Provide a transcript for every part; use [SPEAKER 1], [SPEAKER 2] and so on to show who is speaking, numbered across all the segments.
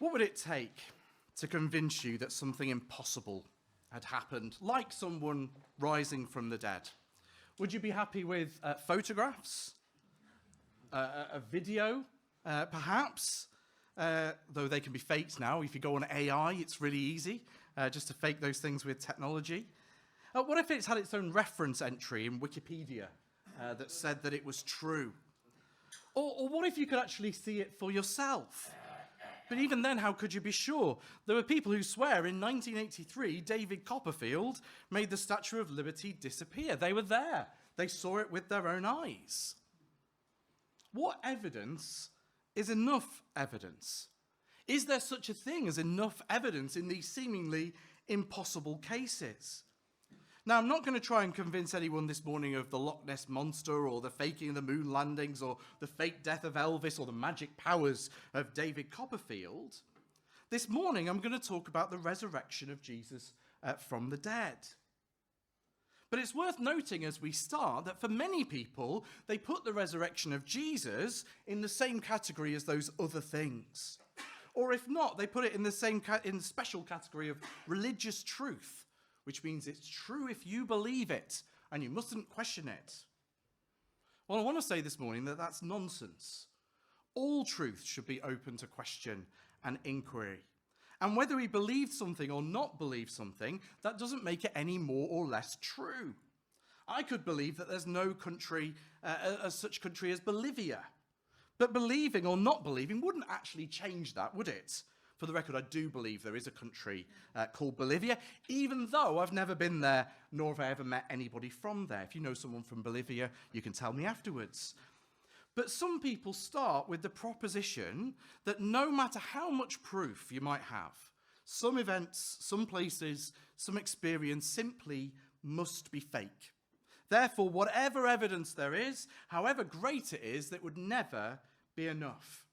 [SPEAKER 1] What would it take to convince you that something impossible had happened, like someone rising from the dead? Would you be happy with photographs, a video, perhaps? Though they can be faked now. If you go on AI, it's really easy just to fake those things with technology. What if it's had its own reference entry in Wikipedia that said that it was true? Or what if you could actually see it for yourself? But even then, how could you be sure? There were people who swear in 1983, David Copperfield made the Statue of Liberty disappear. They were there. They saw it with their own eyes. What evidence is enough evidence? Is there such a thing as enough evidence in these seemingly impossible cases? Now, I'm not going to try and convince anyone this morning of the Loch Ness Monster or the faking of the moon landings or the fake death of Elvis or the magic powers of David Copperfield. This morning, I'm going to talk about the resurrection of Jesus from the dead. But it's worth noting as we start that for many people, they put the resurrection of Jesus in the same category as those other things. Or if not, they put it in the special category of religious truth, which means it's true if you believe it, and you mustn't question it. Well, I want to say this morning that that's nonsense. All truth should be open to question and inquiry. And whether we believe something or not believe something, that doesn't make it any more or less true. I could believe that there's no country, as such country as Bolivia. But believing or not believing wouldn't actually change that, would it? For the record, I do believe there is a country called Bolivia, even though I've never been there, nor have I ever met anybody from there. If you know someone from Bolivia, you can tell me afterwards. But some people start with the proposition that no matter how much proof you might have, some events, some places, some experience simply must be fake. Therefore, whatever evidence there is, however great it is, that would never be enough.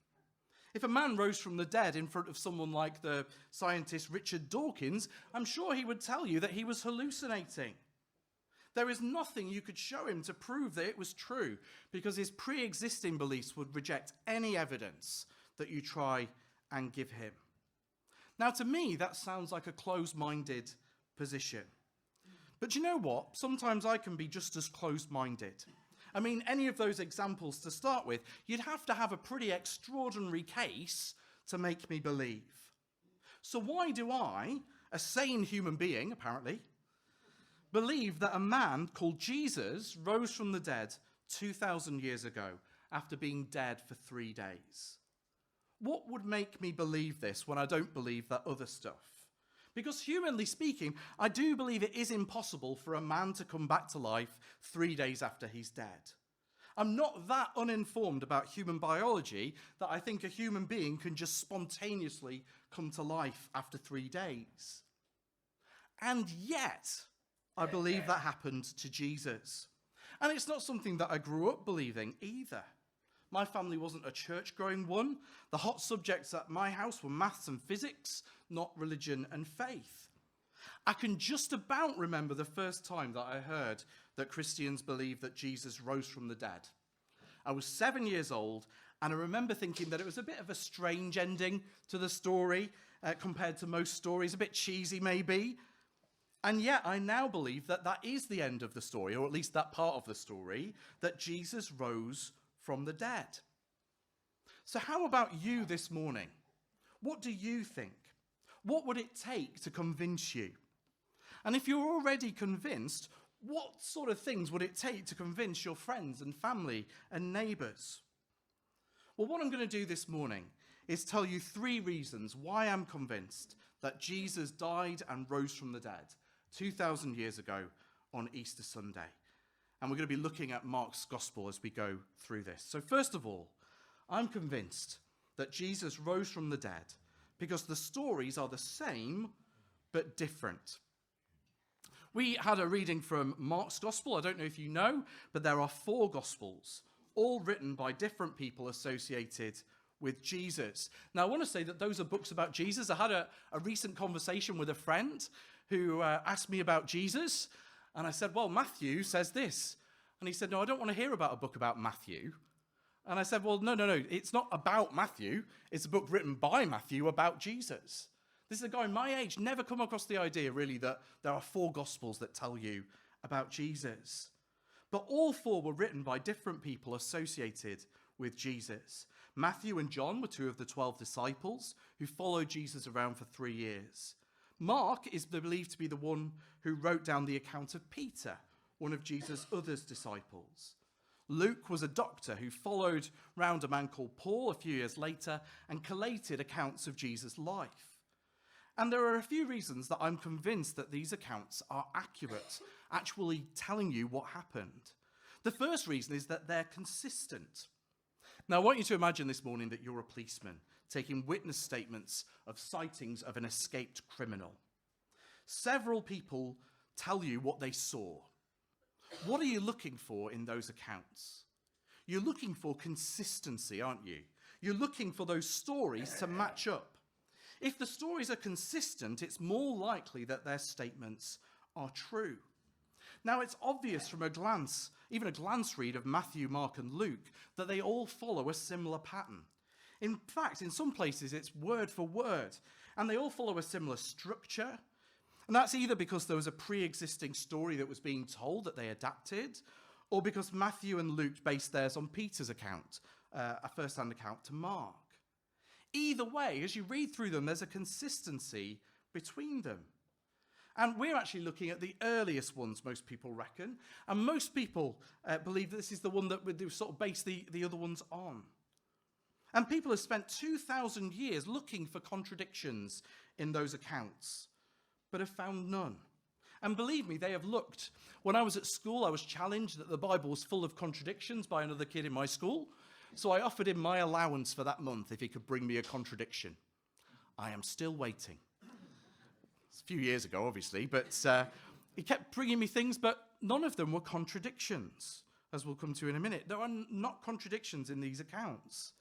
[SPEAKER 1] If a man rose from the dead in front of someone like the scientist Richard Dawkins, I'm sure he would tell you that he was hallucinating. There is nothing you could show him to prove that it was true, because his pre-existing beliefs would reject any evidence that you try and give him. Now, to me, that sounds like a closed-minded position. But you know what? Sometimes I can be just as closed-minded. I mean, any of those examples to start with, you'd have to have a pretty extraordinary case to make me believe. So why do I, a sane human being, apparently, believe that a man called Jesus rose from the dead 2,000 years ago after being dead for 3 days? What would make me believe this when I don't believe that other stuff? Because humanly speaking, I do believe it is impossible for a man to come back to life 3 days after he's dead. I'm not that uninformed about human biology that I think a human being can just spontaneously come to life after 3 days. And yet, I believe that happened to Jesus. And it's not something that I grew up believing either. My family wasn't a church-going one. The hot subjects at my house were maths and physics, not religion and faith. I can just about remember the first time that I heard that Christians believe that Jesus rose from the dead. I was 7 years old, and I remember thinking that it was a bit of a strange ending to the story compared to most stories, a bit cheesy maybe. And yet I now believe that that is the end of the story, or at least that part of the story, that Jesus rose from the dead. So how about you this morning? What do you think? What would it take to convince you? And if you're already convinced, what sort of things would it take to convince your friends and family and neighbours? Well, what I'm going to do this morning is tell you 3 reasons why I'm convinced that Jesus died and rose from the dead 2,000 years ago on Easter Sunday. And we're going to be looking at Mark's gospel as we go through this. So first of all, I'm convinced that Jesus rose from the dead because the stories are the same but different. We had a reading from Mark's gospel. I don't know if you know, but there are 4 gospels, all written by different people associated with Jesus. Now, I want to say that those are books about Jesus. I had a recent conversation with a friend who asked me about Jesus, and I said, well, Matthew says this. And he said, no, I don't want to hear about a book about Matthew. And I said, well, no, it's not about Matthew. It's a book written by Matthew about Jesus. This is a guy my age, never come across the idea, really, that there are 4 Gospels that tell you about Jesus. But all 4 were written by different people associated with Jesus. Matthew and John were 2 of the 12 disciples who followed Jesus around for 3 years. Mark is believed to be the one who wrote down the account of Peter, one of Jesus' other disciples. Luke was a doctor who followed round a man called Paul a few years later and collated accounts of Jesus' life. And there are a few reasons that I'm convinced that these accounts are accurate, actually telling you what happened. The first reason is that they're consistent. Now, I want you to imagine this morning that you're a policeman taking witness statements of sightings of an escaped criminal. Several people tell you what they saw. What are you looking for in those accounts? You're looking for consistency, aren't you? You're looking for those stories to match up. If the stories are consistent, it's more likely that their statements are true. Now, it's obvious from a glance, even a glance read of Matthew, Mark, and Luke, that they all follow a similar pattern. In fact, in some places, it's word for word, and they all follow a similar structure. And that's either because there was a pre-existing story that was being told that they adapted, or because Matthew and Luke based theirs on Peter's account, a first-hand account to Mark. Either way, as you read through them, there's a consistency between them. And we're actually looking at the earliest ones, most people reckon, and most people believe that this is the one that we sort of base the other ones on. And people have spent 2,000 years looking for contradictions in those accounts, but have found none. And believe me, they have looked. When I was at school, I was challenged that the Bible was full of contradictions by another kid in my school. So I offered him my allowance for that month if he could bring me a contradiction. I am still waiting. It's a few years ago, obviously, but he kept bringing me things, but none of them were contradictions, as we'll come to in a minute. There are not contradictions in these accounts.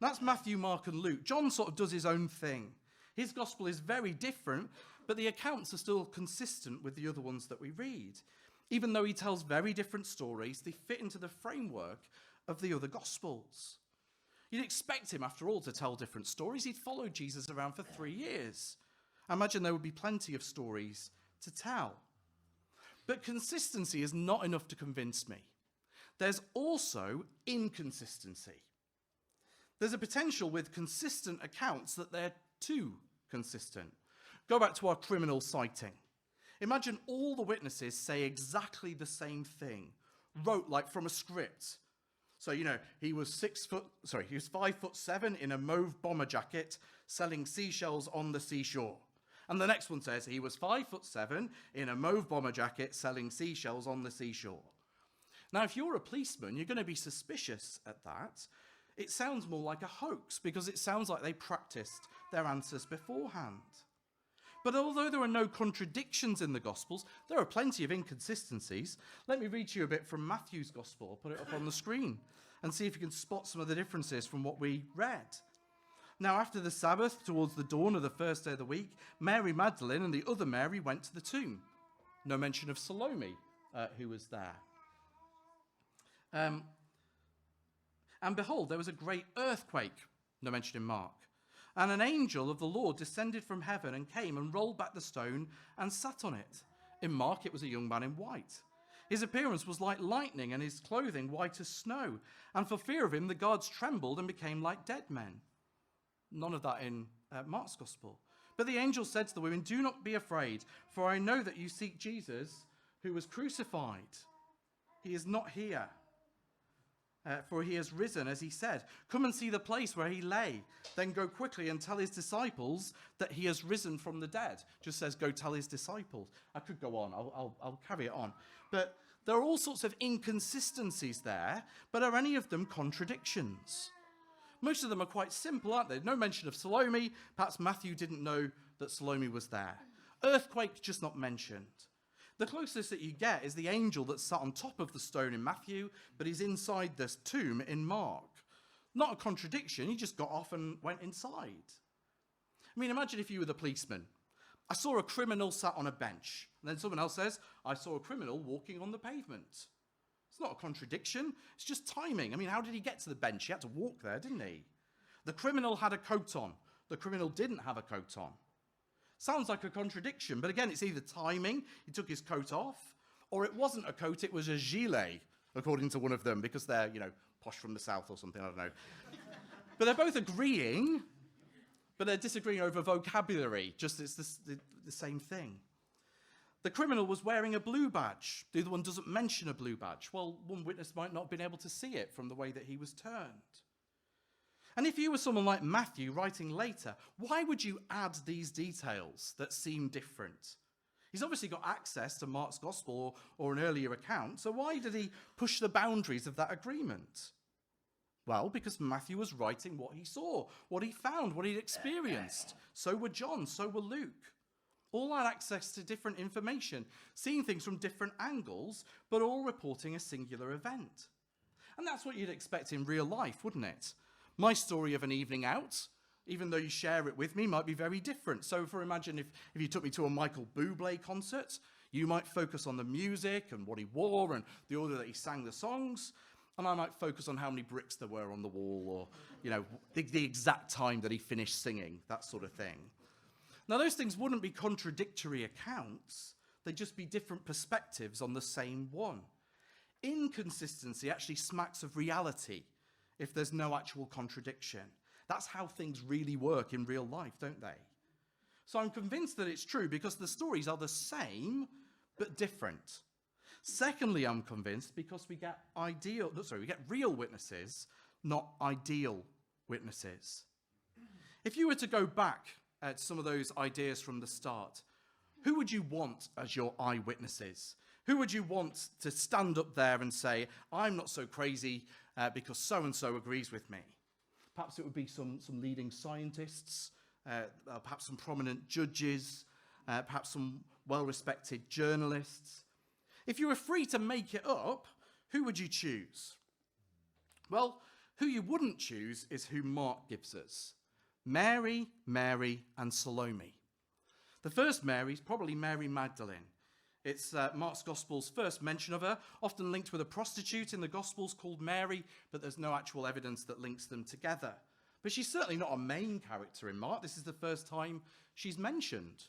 [SPEAKER 1] That's Matthew, Mark, and Luke. John sort of does his own thing. His gospel is very different, but the accounts are still consistent with the other ones that we read. Even though he tells very different stories, they fit into the framework of the other gospels. You'd expect him, after all, to tell different stories. He'd followed Jesus around for 3 years. I imagine there would be plenty of stories to tell. But consistency is not enough to convince me. There's also inconsistency. There's a potential with consistent accounts that they're too consistent. Go back to our criminal sighting. Imagine all the witnesses say exactly the same thing, wrote like from a script. So, he was 5'7" in a mauve bomber jacket selling seashells on the seashore. And the next one says he was 5'7" in a mauve bomber jacket selling seashells on the seashore. Now, if you're a policeman, you're going to be suspicious at that. It sounds more like a hoax because it sounds like they practiced their answers beforehand. But although there are no contradictions in the Gospels, there are plenty of inconsistencies. Let me read to you a bit from Matthew's Gospel. I'll put it up on the screen and see if you can spot some of the differences from what we read. Now, after the Sabbath, towards the dawn of the first day of the week, Mary Magdalene and the other Mary went to the tomb. No mention of Salome, who was there. And behold, there was a great earthquake, no mention in Mark. And an angel of the Lord descended from heaven and came and rolled back the stone and sat on it. In Mark, it was a young man in white. His appearance was like lightning and his clothing white as snow. And for fear of him, the guards trembled and became like dead men. None of that in Mark's gospel. But the angel said to the women, "Do not be afraid, for I know that you seek Jesus who was crucified. He is not here. For he has risen, as he said. Come and see the place where he lay. Then go quickly and tell his disciples that he has risen from the dead." Just says, go tell his disciples. I could go on. I'll carry it on. But there are all sorts of inconsistencies there. But are any of them contradictions? Most of them are quite simple, aren't they? No mention of Salome. Perhaps Matthew didn't know that Salome was there. Earthquake, just not mentioned. The closest that you get is the angel that sat on top of the stone in Matthew, but is inside this tomb in Mark. Not a contradiction, he just got off and went inside. I mean, imagine if you were the policeman. I saw a criminal sat on a bench. And then someone else says, I saw a criminal walking on the pavement. It's not a contradiction. It's just timing. I mean, how did he get to the bench? He had to walk there, didn't he? The criminal had a coat on. The criminal didn't have a coat on. Sounds like a contradiction, but again, it's either timing, he took his coat off, or it wasn't a coat, it was a gilet, according to one of them, because they're, posh from the south or something, I don't know. But they're both agreeing, but they're disagreeing over vocabulary, just it's the same thing. The criminal was wearing a blue badge. The other one doesn't mention a blue badge. Well, one witness might not have been able to see it from the way that he was turned. And if you were someone like Matthew writing later, why would you add these details that seem different? He's obviously got access to Mark's gospel or an earlier account, so why did he push the boundaries of that agreement? Well, because Matthew was writing what he saw, what he found, what he'd experienced. So were John, so were Luke. All had access to different information, seeing things from different angles, but all reporting a singular event. And that's what you'd expect in real life, wouldn't it? My story of an evening out, even though you share it with me, might be very different. So imagine if you took me to a Michael Bublé concert, you might focus on the music and what he wore and the order that he sang the songs, and I might focus on how many bricks there were on the wall or, the exact time that he finished singing, that sort of thing. Now, those things wouldn't be contradictory accounts. They'd just be different perspectives on the same one. Inconsistency actually smacks of reality if there's no actual contradiction. That's how things really work in real life, don't they? So I'm convinced that it's true because the stories are the same, but different. Secondly, I'm convinced because we get real witnesses, not ideal witnesses. If you were to go back at some of those ideas from the start, who would you want as your eyewitnesses? Who would you want to stand up there and say, I'm not so crazy because so-and-so agrees with me? Perhaps it would be some leading scientists, perhaps some prominent judges, perhaps some well-respected journalists. If you were free to make it up, who would you choose? Well, who you wouldn't choose is who Mark gives us. Mary, Mary, and Salome. The first Mary is probably Mary Magdalene. It's Mark's Gospel's first mention of her, often linked with a prostitute in the Gospels called Mary, but there's no actual evidence that links them together. But she's certainly not a main character in Mark. This is the first time she's mentioned.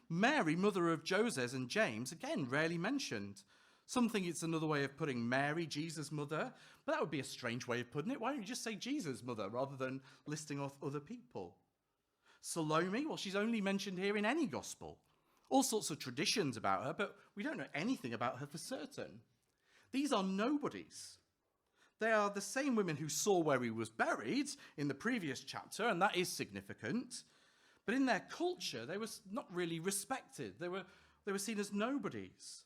[SPEAKER 1] Mary, mother of Joseph and James, again, rarely mentioned. Some think it's another way of putting Mary, Jesus' mother, but that would be a strange way of putting it. Why don't you just say Jesus' mother rather than listing off other people? Salome, well, she's only mentioned here in any gospel. All sorts of traditions about her, but we don't know anything about her for certain. These are nobodies. They are the same women who saw where he was buried in the previous chapter, and that is significant. But in their culture, they were not really respected. They were seen as nobodies.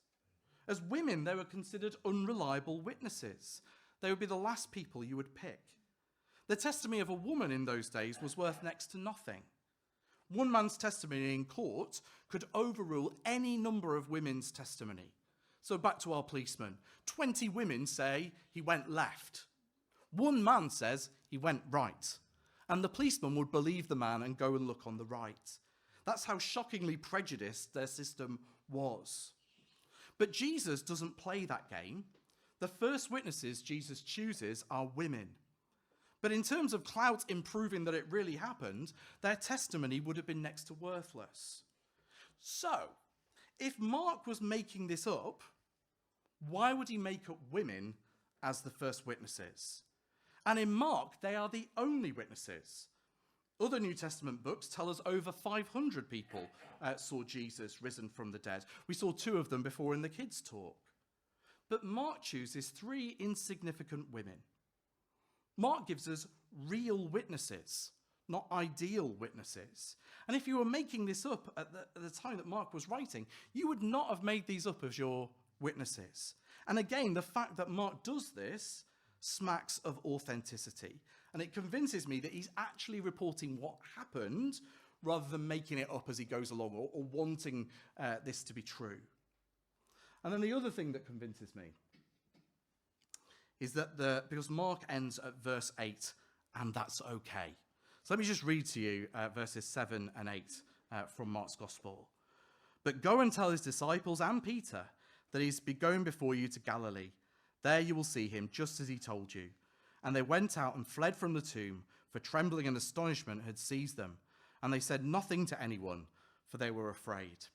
[SPEAKER 1] As women, they were considered unreliable witnesses. They would be the last people you would pick. The testimony of a woman in those days was worth next to nothing. One man's testimony in court could overrule any number of women's testimony. So back to our policeman. 20 women say he went left. One man says he went right. And the policeman would believe the man and go and look on the right. That's how shockingly prejudiced their system was. But Jesus doesn't play that game. The first witnesses Jesus chooses are women. But in terms of clout in proving that it really happened, their testimony would have been next to worthless. So, if Mark was making this up, why would he make up women as the first witnesses? And in Mark, they are the only witnesses. Other New Testament books tell us over 500 people saw Jesus risen from the dead. We saw 2 of them before in the kids' talk. But Mark chooses 3 insignificant women. Mark gives us real witnesses, not ideal witnesses. And if you were making this up at the time that Mark was writing, you would not have made these up as your witnesses. And again, the fact that Mark does this smacks of authenticity. And it convinces me that he's actually reporting what happened rather than making it up as he goes along or wanting this to be true. And then the other thing that convinces me is that because Mark ends at verse 8, and that's okay. So let me just read to you verses 7 and 8 from Mark's Gospel. But go and tell his disciples and Peter that he's going before you to Galilee. There you will see him, just as he told you." And they went out and fled from the tomb, for trembling and astonishment had seized them. And they said nothing to anyone, for they were afraid.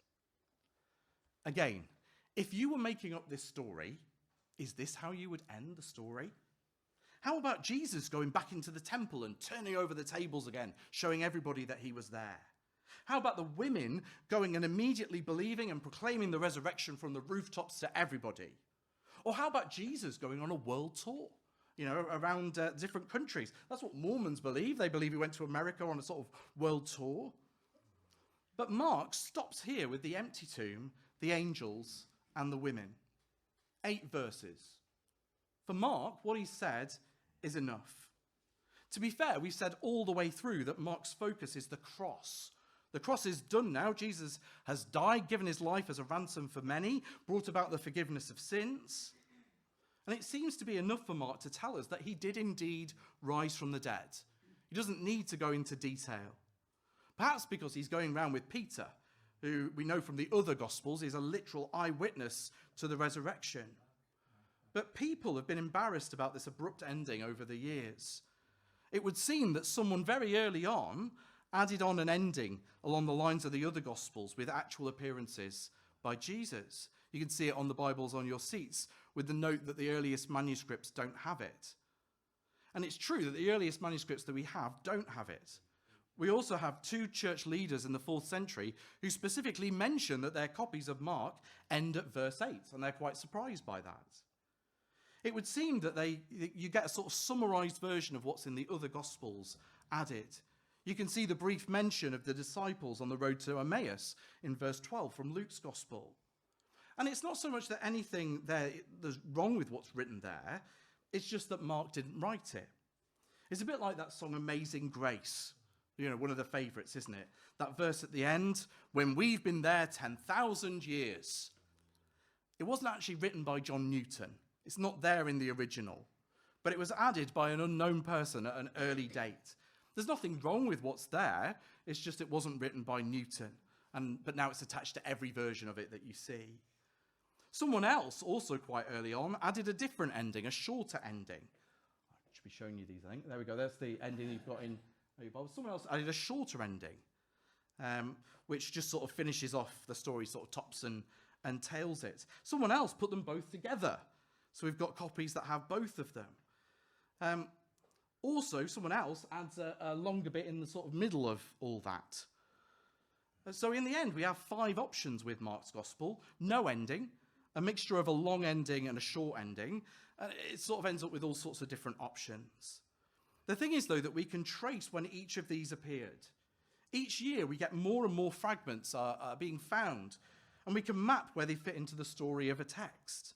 [SPEAKER 1] Again, if you were making up this story, is this how you would end the story? How about Jesus going back into the temple and turning over the tables again, showing everybody that he was there? How about the women going and immediately believing and proclaiming the resurrection from the rooftops to everybody? Or how about Jesus going on a world tour, around different countries? That's what Mormons believe. They believe he went to America on a sort of world tour. But Mark stops here with the empty tomb, the angels, and the women. 8 verses. For Mark, what he said is enough. To be fair, we said all the way through that Mark's focus is the cross. The cross is done now. Jesus has died, given his life as a ransom for many, brought about the forgiveness of sins. And it seems to be enough for Mark to tell us that he did indeed rise from the dead. He doesn't need to go into detail. Perhaps because he's going around with Peter, who we know from the other Gospels is a literal eyewitness to the resurrection. But people have been embarrassed about this abrupt ending over the years. It would seem that someone very early on added on an ending along the lines of the other Gospels with actual appearances by Jesus. You can see it on the Bibles on your seats with the note that the earliest manuscripts don't have it. And it's true that the earliest manuscripts that we have don't have it. We also have 2 church leaders in the 4th century who specifically mention that their copies of Mark end at verse 8, and they're quite surprised by that. It would seem that you get a sort of summarized version of what's in the other Gospels added. You can see the brief mention of the disciples on the road to Emmaus in verse 12 from Luke's Gospel. And it's not so much that anything there's wrong with what's written there, it's just that Mark didn't write it. It's a bit like that song Amazing Grace, one of the favourites, isn't it? That verse at the end, when we've been there 10,000 years. It wasn't actually written by John Newton. It's not there in the original, but it was added by an unknown person at an early date. There's nothing wrong with what's there, it's just it wasn't written by Newton, but now it's attached to every version of it that you see. Someone else, also quite early on, added a different ending, a shorter ending. I should be showing you these, I think. There we go, there's the ending you've got in your Bible. Someone else added a shorter ending, which just sort of finishes off the story, sort of tops and tails it. Someone else put them both together. So we've got copies that have both of them. Also, someone else adds a longer bit in the sort of middle of all that. So in the end, we have 5 options with Mark's Gospel. No ending, a mixture of a long ending and a short ending. It sort of ends up with all sorts of different options. The thing is, though, that we can trace when each of these appeared. Each year, we get more and more fragments are being found, and we can map where they fit into the story of a text.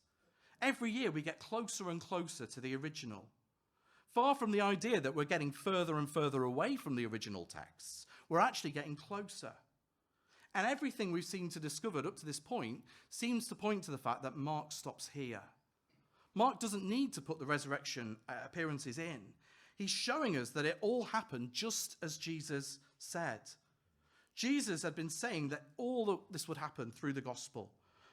[SPEAKER 1] Every year, we get closer and closer to the original. Far from the idea that we're getting further and further away from the original texts, we're actually getting closer. And everything we've seen to discovered up to this point seems to point to the fact that Mark stops here. Mark doesn't need to put the resurrection appearances in. He's showing us that it all happened just as Jesus said. Jesus had been saying that all of this would happen through the gospel.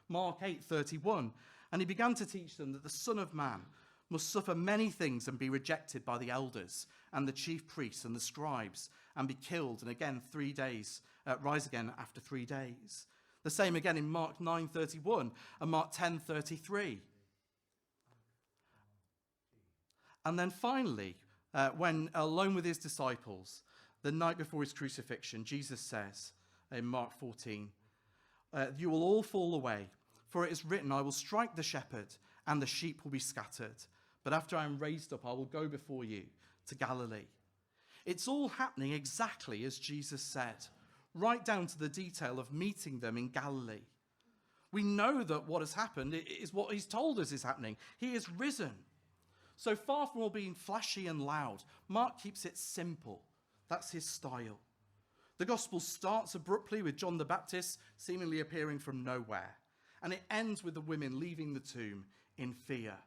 [SPEAKER 1] Mark 8:31, and he began to teach them that the Son of Man must suffer many things and be rejected by the elders and the chief priests and the scribes and be killed, and again rise again after 3 days. The same again in Mark 9:31 and Mark 10:33. And then finally, when alone with his disciples, the night before his crucifixion, Jesus says in Mark 14, "You will all fall away, for it is written, I will strike the shepherd and the sheep will be scattered. But after I am raised up, I will go before you to Galilee." It's all happening exactly as Jesus said, right down to the detail of meeting them in Galilee. We know that what has happened is what he's told us is happening. He is risen. So far from all being flashy and loud, Mark keeps it simple. That's his style. The gospel starts abruptly with John the Baptist seemingly appearing from nowhere, and it ends with the women leaving the tomb in fear.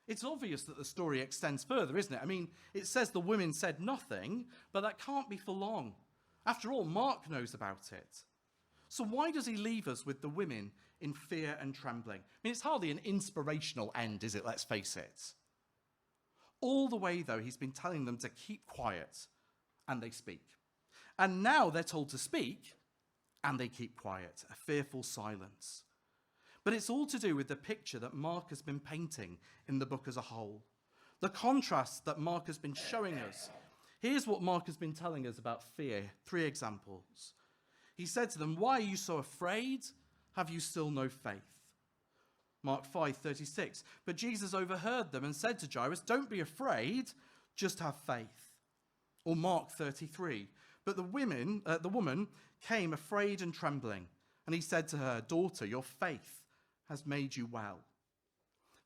[SPEAKER 1] It's obvious that the story extends further, isn't it? I mean, it says the women said nothing, but that can't be for long. After all, Mark knows about it. So why does he leave us with the women in fear and trembling? I mean, it's hardly an inspirational end, is it? Let's face it. All the way, though, he's been telling them to keep quiet, and they speak. And now they're told to speak, and they keep quiet, a fearful silence. But it's all to do with the picture that Mark has been painting in the book as a whole. The contrast that Mark has been showing us. Here's what Mark has been telling us about fear. 3 examples. He said to them, "Why are you so afraid? Have you still no faith?" Mark 5:36. But Jesus overheard them and said to Jairus, "Don't be afraid, just have faith." Or Mark 33. But the woman came afraid and trembling, and he said to her, "Daughter, your faith has made you well."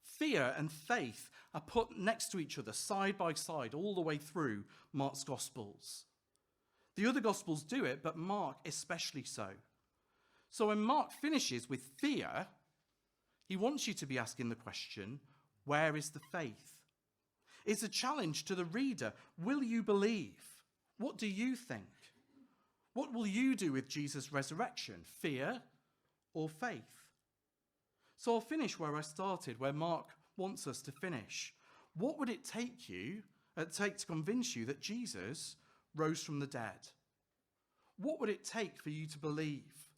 [SPEAKER 1] Fear and faith are put next to each other, side by side, all the way through Mark's Gospels. The other Gospels do it, but Mark especially so. So when Mark finishes with fear, he wants you to be asking the question, where is the faith? It's a challenge to the reader. Will you believe? What do you think? What will you do with Jesus' resurrection? Fear or faith? So I'll finish where I started, where Mark wants us to finish. What would it take to convince you that Jesus rose from the dead? What would it take for you to believe?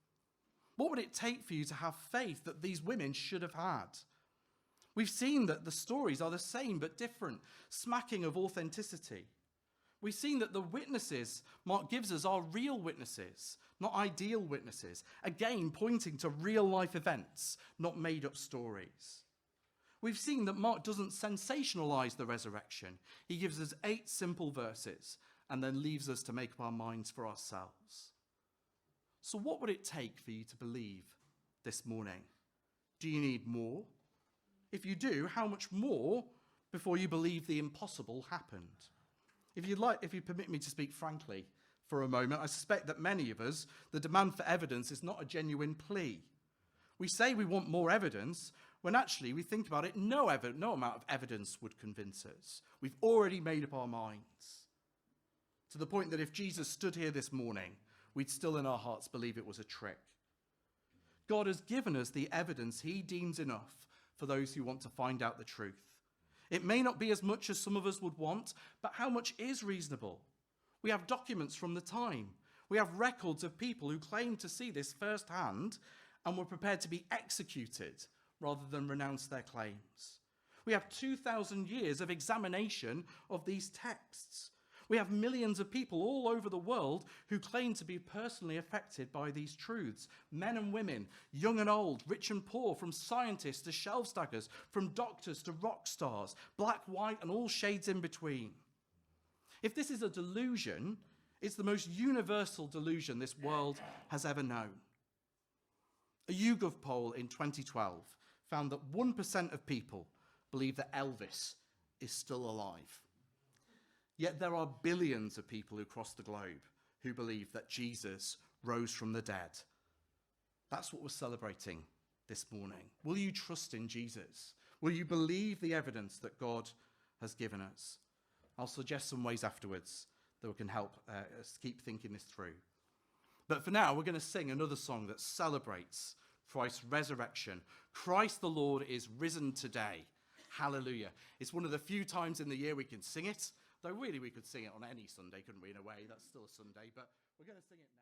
[SPEAKER 1] What would it take for you to have faith that these women should have had? We've seen that the stories are the same but different, smacking of authenticity. We've seen that the witnesses Mark gives us are real witnesses, not ideal witnesses, again pointing to real-life events, not made-up stories. We've seen that Mark doesn't sensationalize the resurrection. He gives us 8 simple verses and then leaves us to make up our minds for ourselves. So what would it take for you to believe this morning? Do you need more? If you do, how much more before you believe the impossible happened? If you permit me to speak frankly for a moment, I suspect that many of us, the demand for evidence is not a genuine plea. We say we want more evidence when actually we think about it, no amount of evidence would convince us. We've already made up our minds. To the point that if Jesus stood here this morning, we'd still in our hearts believe it was a trick. God has given us the evidence he deems enough for those who want to find out the truth. It may not be as much as some of us would want, but how much is reasonable? We have documents from the time. We have records of people who claim to see this firsthand and were prepared to be executed rather than renounce their claims. We have 2,000 years of examination of these texts. We have millions of people all over the world who claim to be personally affected by these truths. Men and women, young and old, rich and poor, from scientists to shelf stackers, from doctors to rock stars, black, white, and all shades in between. If this is a delusion, it's the most universal delusion this world has ever known. A YouGov poll in 2012 found that 1% of people believe that Elvis is still alive. Yet there are billions of people across the globe who believe that Jesus rose from the dead. That's what we're celebrating this morning. Will you trust in Jesus? Will you believe the evidence that God has given us? I'll suggest some ways afterwards that can help us keep thinking this through. But for now, we're going to sing another song that celebrates Christ's resurrection. Christ the Lord is risen today. Hallelujah. It's one of the few times in the year we can sing it. Though really we could sing it on any Sunday, couldn't we, in a way? That's still a Sunday, but we're going to sing it now.